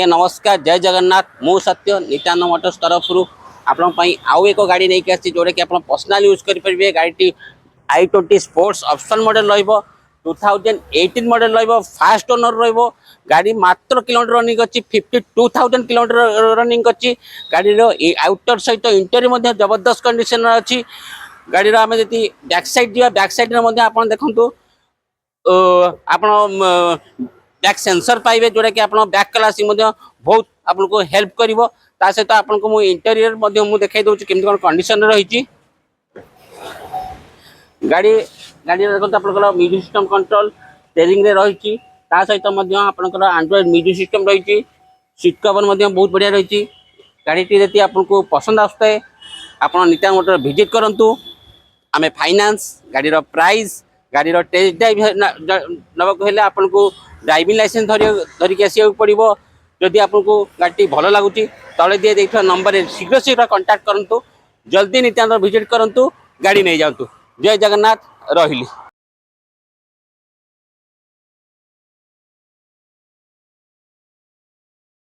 आज्ञा नमस्कार जय जगन्नाथ मु सत्य नित्यानंद मोटर्स तरफ आपण आउ एक गाड़ी नहीं आसी जोटा कि आप पर्सनाल यूज करेंगे। गाड़ी i20 स्पोर्ट्स ऑप्शन मॉडल रहिबो 2018 मॉडल रहिबो फास्ट ओनर रहिबो। गाड़ी मात्र किलोमीटर रनिंग अच्छी 52,000 किलोमीटर रनिंग अच्छी। गाड़ी आउटर सहित इंटीरियर जबरदस्त कंडीशन अच्छी। गाड़ी आम जी बैक साइड जा बैक साइड आप देखु आप बैक सेंसर पाइबे जोटा कि आप बैक क्लास बहुत आपको हेल्प कर सहित आपको इंटीरियर देखा दूसरी केमती कौन कंडीशन रही। गाड़ी गाड़ी देखो आप म्यूजिक सिस्टम कंट्रोल स्टीयरिंग रे रही सहित आपंकर एंड्रॉइड म्यूजिक सिस्टम रही। सीट कवर बहुत बढ़िया रही। गाड़ी यदि आपको पसंद आसए आप नित्यानंद मोटर विजिट करूँ। आम फाइनान्स गाड़ी प्राइस गाड़ी टेस्ट ड्राइव नवाक हेल्ले आपको ड्राइविंग लाइसेंस धरिक आसको पड़ो। जदि आपको गाड़ी भल लगुच तले दिए देखा नंबर शीघ्र शीघ्र कंटाक्ट करूँ। जल्दी नित्यानंद विजिट करूँ गाड़ी नहीं जातु। जय जगन्नाथ रही।